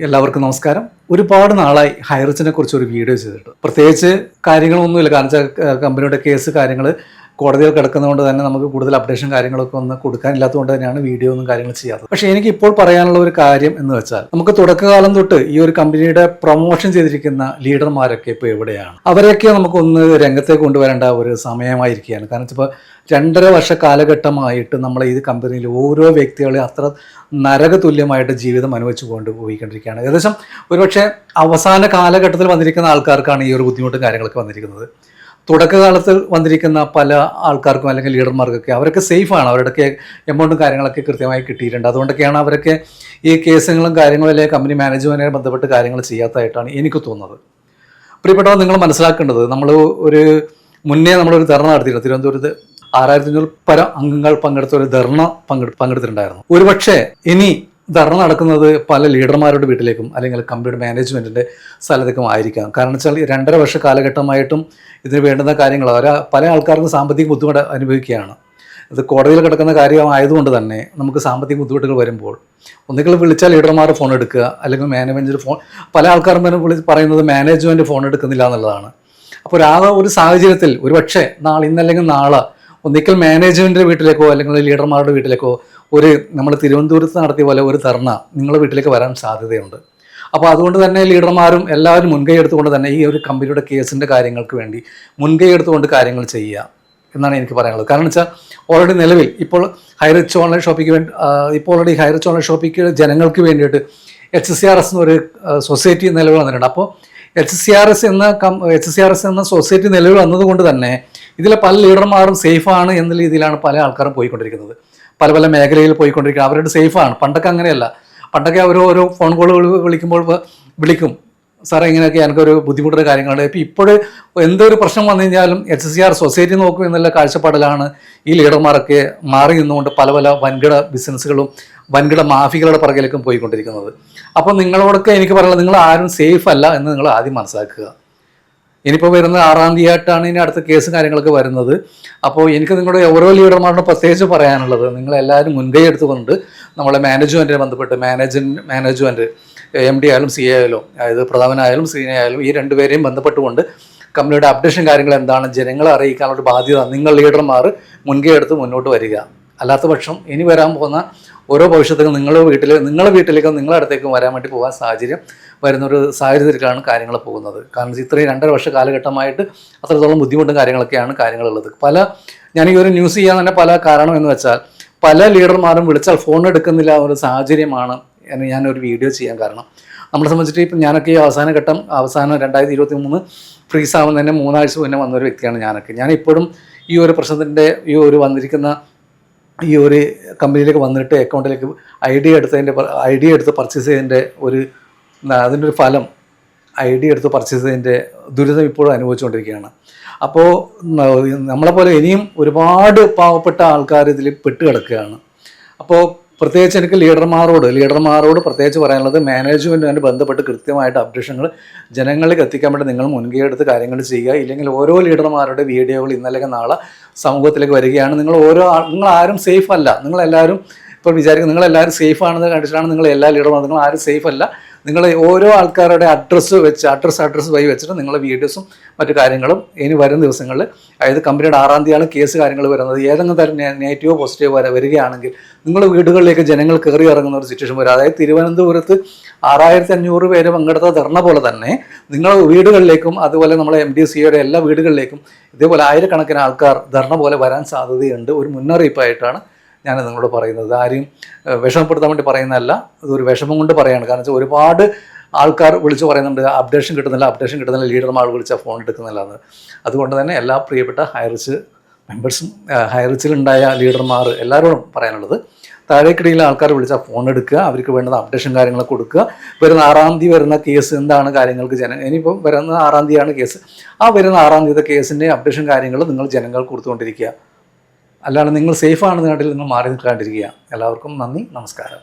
എല്ലാവർക്കും നമസ്കാരം. ഒരുപാട് നാളായി ഹൈറിച്ചിനെ കുറിച്ച് ഒരു വീഡിയോ ചെയ്തിട്ട്, പ്രത്യേകിച്ച് കാര്യങ്ങളൊന്നുമില്ല. കാരണം വെച്ചാൽ കമ്പനിയുടെ കേസ് കാര്യങ്ങൾ കോടതിയിൽ കിടക്കുന്നതുകൊണ്ട് തന്നെ നമുക്ക് കൂടുതൽ അപ്ഡേഷൻ കാര്യങ്ങളൊക്കെ ഒന്ന് കൊടുക്കാനില്ലാത്തതുകൊണ്ട് തന്നെയാണ് വീഡിയോ ഒന്നും കാര്യങ്ങൾ ചെയ്യാത്തത്. പക്ഷേ എനിക്ക് ഇപ്പോൾ പറയാനുള്ള ഒരു കാര്യം എന്ന് വെച്ചാൽ, നമുക്ക് തുടക്കകാലം തൊട്ട് ഈ ഒരു കമ്പനിയുടെ പ്രൊമോഷൻ ചെയ്തിരിക്കുന്ന ലീഡർമാരൊക്കെ ഇപ്പോൾ എവിടെയാണ്? അവരെയൊക്കെ നമുക്കൊന്ന് രംഗത്തേക്ക് കൊണ്ടുവരേണ്ട ഒരു സമയമായിരിക്കുകയാണ്. കാരണം ഇപ്പോൾ 2.5 വർഷ കാലഘട്ടമായിട്ട് നമ്മൾ ഈ കമ്പനിയിൽ ഓരോ വ്യക്തികളെ അത്ര നരക തുല്യമായിട്ട് ജീവിതം അനുഭവിച്ചു കൊണ്ടുപോയിക്കൊണ്ടിരിക്കുകയാണ്. ഏകദേശം ഒരുപക്ഷെ അവസാന കാലഘട്ടത്തിൽ വന്നിരിക്കുന്ന ആൾക്കാർക്കാണ് ഈ ഒരു ബുദ്ധിമുട്ടും കാര്യങ്ങളൊക്കെ വന്നിരിക്കുന്നത്. തുടക്കകാലത്ത് വന്നിരിക്കുന്ന പല ആൾക്കാർക്കും അല്ലെങ്കിൽ ലീഡർമാർക്കൊക്കെ അവരൊക്കെ സേഫാണ്, അവരുടെയൊക്കെ എമൗണ്ടും കാര്യങ്ങളൊക്കെ കൃത്യമായി കിട്ടിയിട്ടുണ്ട്. അതുകൊണ്ടൊക്കെയാണ് അവരൊക്കെ ഈ കേസുകളും കാര്യങ്ങളും അല്ലെങ്കിൽ കമ്പനി മാനേജ്മെൻറ്റുമായി ബന്ധപ്പെട്ട് കാര്യങ്ങൾ ചെയ്യാത്തതായിട്ടാണ് എനിക്ക് തോന്നുന്നത്. പ്രിയപ്പെട്ടവർ, നിങ്ങൾ മനസ്സിലാക്കേണ്ടത്, നമ്മൾ മുന്നേ നമ്മളൊരു ധർണ നടത്തിയിരുന്നു. തിരുവനന്തപുരത്ത് 6500 പരം അംഗങ്ങൾ പങ്കെടുത്ത ഒരു ധർണ പങ്കെടുത്തിട്ടുണ്ടായിരുന്നു. ഒരുപക്ഷെ ഇനി ധർണ നടക്കുന്നത് പല ലീഡർമാരുടെ വീട്ടിലേക്കും അല്ലെങ്കിൽ കമ്പനിയുടെ മാനേജ്മെൻറ്റിൻ്റെ സ്ഥലത്തേക്കും ആയിരിക്കാം. കാരണം വെച്ചാൽ 2.5 വർഷ കാലഘട്ടമായിട്ടും ഇതിന് വേണ്ടുന്ന കാര്യങ്ങൾ പല ആൾക്കാർക്കും സാമ്പത്തിക ബുദ്ധിമുട്ട് അനുഭവിക്കുകയാണ്. ഇത് കോടതിയിൽ കിടക്കുന്ന കാര്യമായതുകൊണ്ട് തന്നെ നമുക്ക് സാമ്പത്തിക ബുദ്ധിമുട്ടുകൾ വരുമ്പോൾ ഒന്നുകിൽ വിളിച്ചാൽ ലീഡർമാർ ഫോൺ എടുക്കുക, അല്ലെങ്കിൽ മാനേജ്മെൻറ്റ് ഫോൺ, പല ആൾക്കാരും പറയുന്നത് മാനേജ്മെൻറ്റ് ഫോൺ എടുക്കുന്നില്ല എന്നുള്ളതാണ്. അപ്പോൾ ഒരു സാഹചര്യത്തിൽ ഒരുപക്ഷെ ഇന്നല്ലെങ്കിൽ നാളെ ഒന്നിക്കൽ മാനേജ്മെൻറ്റിൻ്റെ വീട്ടിലേക്കോ അല്ലെങ്കിൽ ലീഡർമാരുടെ വീട്ടിലേക്കോ നമ്മൾ തിരുവനന്തപുരത്ത് നടത്തിയ പോലെ ഒരു ധർണ നിങ്ങളുടെ വീട്ടിലേക്ക് വരാൻ സാധ്യതയുണ്ട്. അപ്പോൾ അതുകൊണ്ട് തന്നെ ലീഡർമാരും എല്ലാവരും മുൻകൈ എടുത്തുകൊണ്ട് തന്നെ ഈ ഒരു കമ്പനിയുടെ കേസിൻ്റെ കാര്യങ്ങൾക്ക് വേണ്ടി മുൻകൈ എടുത്തുകൊണ്ട് കാര്യങ്ങൾ ചെയ്യുക എന്നാണ് എനിക്ക് പറയാനുള്ളത്. കാരണം വെച്ചാൽ ഓൾറെഡി നിലവിൽ ഇപ്പോൾ ഹൈറിച്ച് ഓൺലൈൻ ഷോപ്പിക്ക് ജനങ്ങൾക്ക് വേണ്ടിയിട്ട് HCRS എന്നൊരു സൊസൈറ്റി നിലവിൽ വന്നിട്ടുണ്ട്. അപ്പോൾ HCRS എന്ന സൊസൈറ്റി നിലവിൽ വന്നതുകൊണ്ട് തന്നെ ഇതിലെ പല ലീഡർമാരും സേഫാണ് എന്ന രീതിയിലാണ് പല ആൾക്കാരും പോയിക്കൊണ്ടിരിക്കുന്നത്. പല മേഖലയിൽ പോയിക്കൊണ്ടിരിക്കുന്നത് അവരുടെ സേഫാണ്. പണ്ടൊക്കെ അങ്ങനെയല്ല. പണ്ടൊക്കെ ഓരോ ഫോൺ കോളുകൾ വിളിക്കും, സാറേ ഇങ്ങനെയൊക്കെ എനിക്കൊരു ബുദ്ധിമുട്ടുള്ള കാര്യങ്ങളുണ്ട്. ഇപ്പോൾ എന്തൊരു പ്രശ്നം വന്നു കഴിഞ്ഞാലും HCR സൊസൈറ്റി നോക്കും എന്നുള്ള കാഴ്ചപ്പാടിലാണ് ഈ ലീഡർമാരൊക്കെ മാറി നിന്നുകൊണ്ട് പല വൻകിട ബിസിനസ്സുകളും വൻകിട മാഫികളുടെ പുറകിലേക്കും പോയിക്കൊണ്ടിരിക്കുന്നത്. അപ്പോൾ നിങ്ങളോടൊക്കെ എനിക്ക് പറയുന്നത്, നിങ്ങൾ ആരും സേഫ് അല്ല എന്ന് നിങ്ങൾ ആദ്യം മനസ്സിലാക്കുക. ഇനിയിപ്പോൾ വരുന്ന 6-ാം തീയതിയായിട്ടാണ് ഇനി അടുത്ത കേസും കാര്യങ്ങളൊക്കെ വരുന്നത്. അപ്പോൾ എനിക്ക് നിങ്ങളുടെ ഓരോ ലീഡർമാരോട് പ്രത്യേകിച്ച് പറയാനുള്ളത്, നിങ്ങളെല്ലാവരും മുൻകൈ എടുത്തുകൊണ്ട് നമ്മളെ മാനേജ്മെൻറ്റിനെ ബന്ധപ്പെട്ട് മാനേജ്മെൻറ്റ് MD ആയാലും CA ആയാലും, അതായത് പ്രധാനമായാലും സീനിയർ ആയാലും, ഈ രണ്ടുപേരെയും ബന്ധപ്പെട്ടുകൊണ്ട് കമ്പനിയുടെ അപ്ഡേഷൻ കാര്യങ്ങൾ എന്താണ് ജനങ്ങളെ അറിയിക്കാനുള്ള ബാധ്യത നിങ്ങൾ ലീഡർമാർ മുൻകൈ എടുത്ത് മുന്നോട്ട് വരിക. അല്ലാത്ത പക്ഷം ഇനി വരാൻ പോകുന്ന ഓരോ ഭവിഷ്യത്തും നിങ്ങളുടെ വീട്ടിലേക്കും നിങ്ങളുടെ അടുത്തേക്കും വരാൻ വേണ്ടി പോകാൻ വരുന്നൊരു സാഹചര്യത്തിലാണ് കാര്യങ്ങൾ പോകുന്നത്. കാരണം ഇത്രയും 2.5 വർഷ കാലഘട്ടമായിട്ട് അത്രത്തോളം ബുദ്ധിമുട്ടും കാര്യങ്ങളുള്ളത്. ഞാൻ ഈ ഒരു ന്യൂസ് ചെയ്യാൻ തന്നെ പല കാരണം എന്ന് വെച്ചാൽ, പല ലീഡർമാരും വിളിച്ചാൽ ഫോൺ എടുക്കുന്നില്ല ഒരു സാഹചര്യമാണ് ഞാനൊരു വീഡിയോ ചെയ്യാൻ കാരണം. നമ്മളെ സംബന്ധിച്ചിട്ട് ഇപ്പം ഞാനൊക്കെ ഈ അവസാനം 2023 ഫ്രീസ് ആവുന്നതിന് 3 ആഴ്ച മുന്നേ വന്നൊരു വ്യക്തിയാണ് ഞാനിപ്പോഴും ഈ ഒരു പ്രശ്നത്തിൻ്റെ വന്നിരിക്കുന്ന ഈ ഒരു കമ്പനിയിലേക്ക് വന്നിട്ട് അക്കൗണ്ടിലേക്ക് ഐ ഡി എടുത്ത് പർച്ചേസ് ചെയ്തതിൻ്റെ അതിൻ്റെ ഒരു ഫലം, ID എടുത്ത് പർച്ചേസ് ചെയ്തതിൻ്റെ ദുരിതം ഇപ്പോഴും അനുഭവിച്ചുകൊണ്ടിരിക്കുകയാണ്. അപ്പോൾ നമ്മളെപ്പോലെ ഇനിയും ഒരുപാട് പാവപ്പെട്ട ആൾക്കാർ ഇതിൽ പെട്ടുകിടക്കുകയാണ്. അപ്പോൾ പ്രത്യേകിച്ച് എനിക്ക് ലീഡർമാരോട് പ്രത്യേകിച്ച് പറയാനുള്ളത്, മാനേജ്മെൻറ്റുമായി ബന്ധപ്പെട്ട് കൃത്യമായിട്ട് അപ്ഡേഷനുകൾ ജനങ്ങളിലേക്ക് എത്തിക്കാൻ വേണ്ടി നിങ്ങൾ മുൻകൈ എടുത്ത് കാര്യങ്ങൾ ചെയ്യുക. ഇല്ലെങ്കിൽ ഓരോ ലീഡർമാരുടെ വീഡിയോകൾ ഇന്നല്ലെങ്കിൽ നാളെ സമൂഹത്തിലേക്ക് വരികയാണ്. നിങ്ങൾ ആരും സേഫ് അല്ല. നിങ്ങളെല്ലാവരും ഇപ്പോൾ വിചാരിക്കും നിങ്ങളെല്ലാവരും സേഫ് ആണെന്ന് കണ്ടിട്ടാണ് നിങ്ങൾ എല്ലാ ലീഡർമാരും. നിങ്ങൾ ആരും സേഫ് അല്ല. നിങ്ങൾ ഓരോ ആൾക്കാരുടെ അഡ്രസ്സ് വഴി വെച്ചിട്ട് നിങ്ങളുടെ വീഡിയോസും മറ്റു കാര്യങ്ങളും ഇനി വരുന്ന ദിവസങ്ങളിൽ, അതായത് കമ്പനിയുടെ 6-ാം തീയതിയാണ് കേസ് കാര്യങ്ങൾ വരുന്നത്, ഏതെങ്കിലും തരം നെഗറ്റീവോ പോസിറ്റീവോ വരികയാണെങ്കിൽ നിങ്ങളുടെ വീടുകളിലേക്ക് ജനങ്ങൾ കയറി ഇറങ്ങുന്ന ഒരു സിറ്റുവേഷൻ വരും. അതായത് തിരുവനന്തപുരത്ത് 6500 പേര് പങ്കെടുത്ത ധർണ പോലെ തന്നെ നിങ്ങളുടെ വീടുകളിലേക്കും, അതുപോലെ നമ്മളെ MD CEO എല്ലാ വീടുകളിലേക്കും ഇതേപോലെ ആയിരക്കണക്കിന് ആൾക്കാർ ധർണ പോലെ വരാൻ സാധ്യതയുണ്ട്. ഒരു മുന്നറിയിപ്പായിട്ടാണ് ഞാൻ നിങ്ങളോട് പറയുന്നത്. ആരെയും വിഷമപ്പെടുത്താൻ വേണ്ടി പറയുന്നതല്ല, ഇതൊരു വിഷമം കൊണ്ട് പറയുകയാണ്. കാരണം വെച്ചാൽ ഒരുപാട് ആൾക്കാർ വിളിച്ച് പറയുന്നുണ്ട് അപ്ഡേഷൻ കിട്ടുന്നില്ല, ലീഡർമാർ വിളിച്ചാൽ ഫോൺ എടുക്കുന്നില്ല എന്ന്. അതുകൊണ്ട് തന്നെ എല്ലാ പ്രിയപ്പെട്ട ഹൈറിച്ച് മെമ്പേഴ്സും ഹൈറിച്ചിലുണ്ടായ ലീഡർമാർ എല്ലാവരോടും പറയാനുള്ളത്, താഴേക്കിടയിലെ ആൾക്കാർ വിളിച്ചാൽ ഫോൺ എടുക്കുക, അവർക്ക് വേണ്ടുന്ന അപ്ഡേഷൻ കാര്യങ്ങൾ കൊടുക്കുക. വരുന്ന 6-ാം തീയതി വരുന്ന കേസ് എന്താണ് കാര്യങ്ങൾക്ക് ഇനിയിപ്പം വരുന്ന 6-ാം തീയതിയാണ് കേസ്. വരുന്ന 6-ാം തീയതി കേസിൻ്റെ അപ്ഡേഷൻ കാര്യങ്ങൾ നിങ്ങൾ ജനങ്ങൾക്ക് കൊടുത്തുകൊണ്ടിരിക്കുക. അല്ലാതെ നിങ്ങൾ സേഫാണെന്ന് കണ്ടിൽ നിങ്ങൾ മാറി നിൽക്കാണ്ടിരിക്കുക. എല്ലാവർക്കും നന്ദി, നമസ്കാരം.